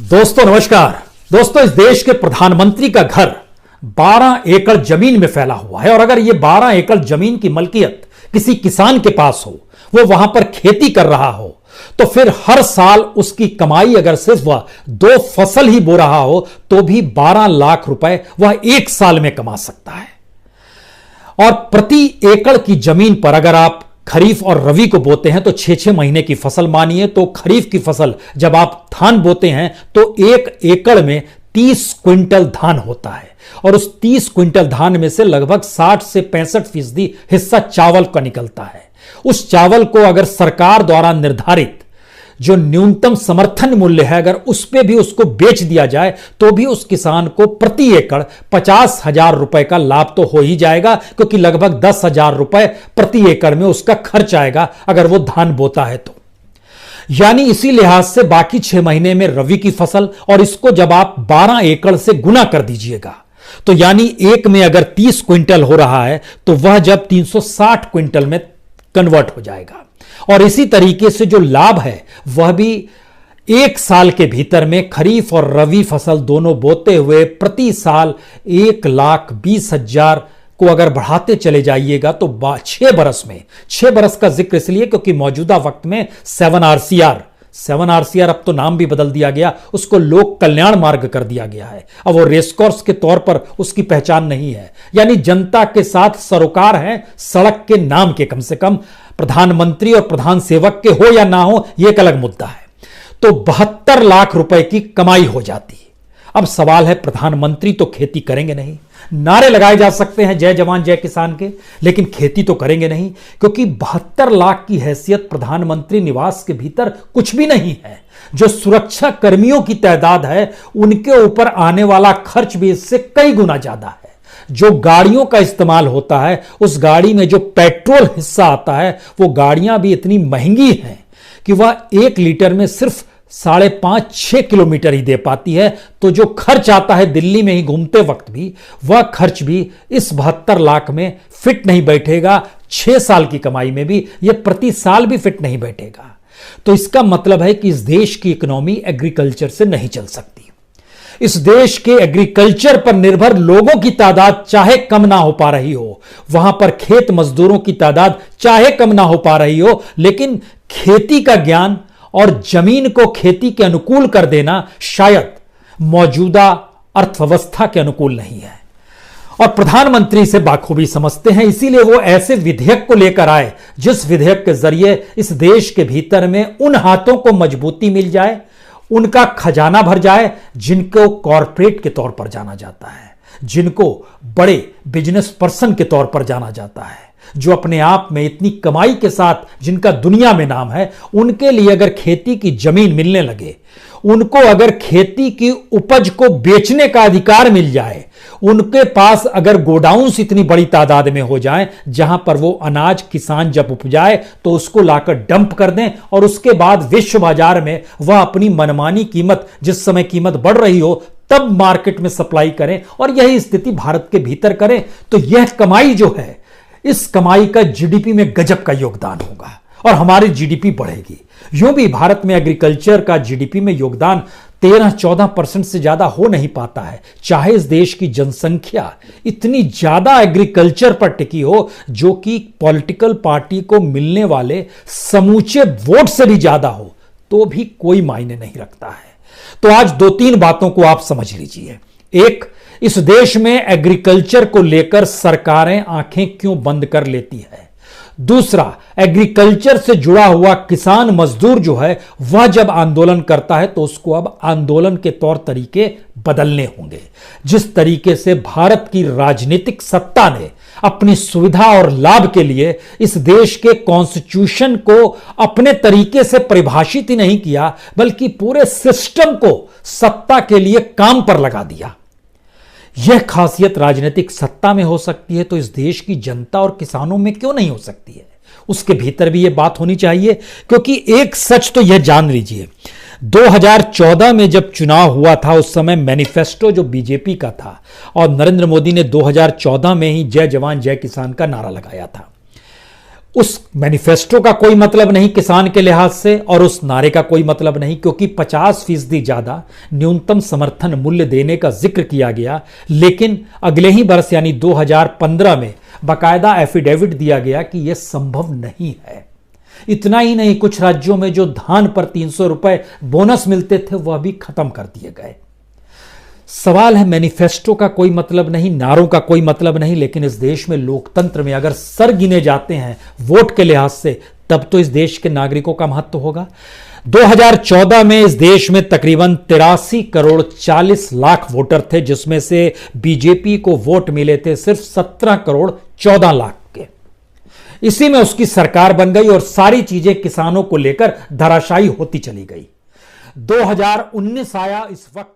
दोस्तों नमस्कार। दोस्तों, इस देश के प्रधानमंत्री का घर 12 एकड़ जमीन में फैला हुआ है और अगर ये 12 एकड़ जमीन की मलकियत किसी किसान के पास हो, वो वहां पर खेती कर रहा हो, तो फिर हर साल उसकी कमाई अगर सिर्फ वह 2 फसल ही बो रहा हो तो भी 12 लाख रुपए वह एक साल में कमा सकता है। और प्रति एकड़ की जमीन पर अगर आप खरीफ और रबी को बोते हैं तो 6-6 महीने की फसल मानिए, तो खरीफ की फसल जब आप धान बोते हैं तो 1 एकड़ में 30 क्विंटल धान होता है और उस 30 क्विंटल धान में से लगभग 60 से 65% हिस्सा चावल का निकलता है। उस चावल को अगर सरकार द्वारा निर्धारित जो न्यूनतम समर्थन मूल्य है, अगर उस पे भी उसको बेच दिया जाए तो भी उस किसान को प्रति एकड़ 50,000 रुपए का लाभ तो हो ही जाएगा, क्योंकि लगभग 10,000 रुपए प्रति एकड़ में उसका खर्च आएगा अगर वो धान बोता है तो। यानी इसी लिहाज से बाकी 6 महीने में रबी की फसल, और इसको जब आप 12 एकड़ से गुना कर दीजिएगा तो यानी एक में अगर 30 क्विंटल हो रहा है तो वह जब 360 क्विंटल में कन्वर्ट हो जाएगा। और इसी तरीके से जो लाभ है वह भी एक साल के भीतर में खरीफ और रबी फसल दोनों बोते हुए प्रति साल 1,20,000 को अगर बढ़ाते चले जाइएगा तो 6 बरस में, 6 बरस का जिक्र इसलिए क्योंकि मौजूदा वक्त में 7RCR अब तो नाम भी बदल दिया गया, उसको लोक कल्याण मार्ग कर दिया गया है। अब वो रेसकोर्स के तौर पर उसकी पहचान नहीं है, यानी जनता के साथ सरोकार है सड़क के नाम के, कम से कम प्रधानमंत्री और प्रधान सेवक के हो या ना हो ये एक अलग मुद्दा है। तो 72 लाख रुपए की कमाई हो जाती है। अब सवाल है, प्रधानमंत्री तो खेती करेंगे नहीं, नारे लगाए जा सकते हैं जय जवान जय किसान के, लेकिन खेती तो करेंगे नहीं, क्योंकि 72 लाख की हैसियत प्रधानमंत्री निवास के भीतर कुछ भी नहीं है। जो सुरक्षा कर्मियों की तादाद है उनके ऊपर आने वाला खर्च भी इससे कई गुना ज्यादा है। जो गाड़ियों का इस्तेमाल होता है, उस गाड़ी में जो पेट्रोल हिस्सा आता है, वो गाड़ियां भी इतनी महंगी हैं कि वह 1 लीटर में सिर्फ 5.5-6 किलोमीटर ही दे पाती है। तो जो खर्च आता है दिल्ली में ही घूमते वक्त भी, वह खर्च भी इस 72 लाख में फिट नहीं बैठेगा। 6 साल की कमाई में भी यह प्रति साल भी फिट नहीं बैठेगा। तो इसका मतलब है कि इस देश की इकोनॉमी एग्रीकल्चर से नहीं चल सकती। इस देश के एग्रीकल्चर पर निर्भर लोगों की तादाद चाहे कम ना हो पा रही हो, वहां पर खेत मजदूरों की तादाद चाहे कम ना हो पा रही हो, लेकिन खेती का ज्ञान और जमीन को खेती के अनुकूल कर देना शायद मौजूदा अर्थव्यवस्था के अनुकूल नहीं है। और प्रधानमंत्री से बाखूबी समझते हैं, इसीलिए वो ऐसे विधेयक को लेकर आए जिस विधेयक के जरिए इस देश के भीतर में उन हाथों को मजबूती मिल जाए, उनका खजाना भर जाए जिनको कॉरपोरेट के तौर पर जाना जाता है, जिनको बड़े बिजनेस पर्सन के तौर पर जाना जाता है, जो अपने आप में इतनी कमाई के साथ जिनका दुनिया में नाम है। उनके लिए अगर खेती की जमीन मिलने लगे, उनको अगर खेती की उपज को बेचने का अधिकार मिल जाए, उनके पास अगर गोडाउन्स इतनी बड़ी तादाद में हो जाएं जहां पर वो अनाज किसान जब उपजाए तो उसको लाकर डंप कर दें और उसके बाद विश्व बाजार में वह अपनी मनमानी कीमत, जिस समय कीमत बढ़ रही हो तब मार्केट में सप्लाई करें, और यही स्थिति भारत के भीतर करें, तो यह कमाई जो है, इस कमाई का जीडीपी में गजब का योगदान होगा और हमारी जीडीपी बढ़ेगी। यूं भी भारत में एग्रीकल्चर का जीडीपी में योगदान 13-14% से ज्यादा हो नहीं पाता है, चाहे इस देश की जनसंख्या इतनी ज्यादा एग्रीकल्चर पर टिकी हो, जो कि पॉलिटिकल पार्टी को मिलने वाले समूचे वोट से भी ज्यादा हो, तो भी कोई मायने नहीं रखता है। तो आज 2-3 बातों को आप समझ लीजिए। एक, इस देश में एग्रीकल्चर को लेकर सरकारें आंखें क्यों बंद कर लेती है। दूसरा, एग्रीकल्चर से जुड़ा हुआ किसान मजदूर जो है वह जब आंदोलन करता है तो उसको अब आंदोलन के तौर तरीके बदलने होंगे। जिस तरीके से भारत की राजनीतिक सत्ता ने अपनी सुविधा और लाभ के लिए इस देश के कॉन्स्टिट्यूशन को अपने तरीके से परिभाषित ही नहीं किया, बल्कि पूरे सिस्टम को सत्ता के लिए काम पर लगा दिया। यह खासियत राजनीतिक सत्ता में हो सकती है तो इस देश की जनता और किसानों में क्यों नहीं हो सकती है? उसके भीतर भी यह बात होनी चाहिए, क्योंकि एक सच तो यह जान लीजिए, 2014 में जब चुनाव हुआ था उस समय मैनिफेस्टो जो बीजेपी का था और नरेंद्र मोदी ने 2014 में ही जय जवान जय किसान का नारा लगाया था, उस मैनिफेस्टो का कोई मतलब नहीं किसान के लिहाज से, और उस नारे का कोई मतलब नहीं, क्योंकि 50% ज्यादा न्यूनतम समर्थन मूल्य देने का जिक्र किया गया। लेकिन अगले ही वर्ष यानी 2015 में बाकायदा एफिडेविट दिया गया कि यह संभव नहीं है। इतना ही नहीं, कुछ राज्यों में जो धान पर 300 रुपए बोनस मिलते थे वह भी खत्म कर दिए गए। सवाल है, मैनिफेस्टो का कोई मतलब नहीं, नारों का कोई मतलब नहीं, लेकिन इस देश में लोकतंत्र में अगर सर गिने जाते हैं वोट के लिहाज से, तब तो इस देश के नागरिकों का महत्व होगा। 2014 में इस देश में तकरीबन 83 करोड़ 40 लाख वोटर थे, जिसमें से बीजेपी को वोट मिले थे सिर्फ 17 करोड़ 14 लाख के। इसी में उसकी सरकार बन गई और सारी चीजें किसानों को लेकर धराशायी होती चली गई। 2019 आया, इस वक्त